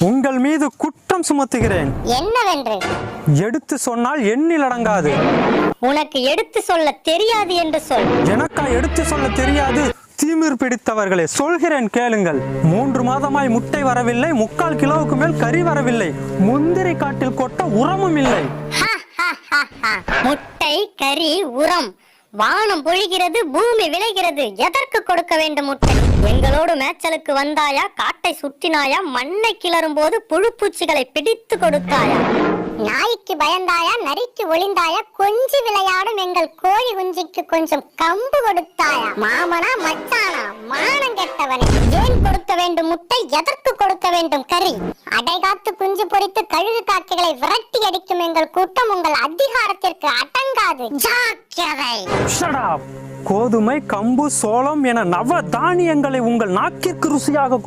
உங்கள் மீது குற்றம் சுமத்துகிறேன். என்னவென்று? எடுத்து சொன்னால் எண்ணில் அடங்காது. உனக்கு எடுத்து சொல்ல தெரியாது என்று சொல். எனக்கா எடுத்து சொல்ல தெரியாது? தீமிர் பிடித்தவர்களே, சொல்கிறேன் கேளுங்கள். 3 மாதமாய் முட்டை வரவில்லை, 3/4 கிலோவுக்கு மேல் கறி வரவில்லை, முந்திரி காட்டில் கொட்ட உரமும் இல்லை. முட்டை, கறி, உரம், வானம் பொழிகிறது, பூமி விளைகிறது, எதற்கு கொடுக்க வேண்டும் முட்டை? எங்களோடு மேய்ச்சலுக்கு வந்தாயா? காட்டை சுற்றினாயா? மண்ணை கிளறும் போது புழு பூச்சிகளை பிடித்து கொடுத்தாயா? நாய்க்கு பயந்தாயா? நரிக்கு ஒளிந்தாயா? கொஞ்சி விளையாடும் எங்கள் கோழி குஞ்சிக்கு கொஞ்சம் கம்பு கொடுத்தாயா? மாமனா மச்சானா? மானம் கெட்டவனே, ஏன் கொடுக்க வேண்டும் முட்டை? எதற்கு கொடுக்க வேண்டும் கறி? அடைகாத்து குஞ்சு பொறித்து கழுகு காக்கைகளை விரட்டி அடிக்கும் எங்கள் கூட்டம் உங்கள் அதிகாரத்திற்கு அடங்காது. ஜாக்கிரதை. கோதுமை, கம்பு, சோளம் என நவ தானியங்களை உங்கள் நாக்கிற்கு ருசியாக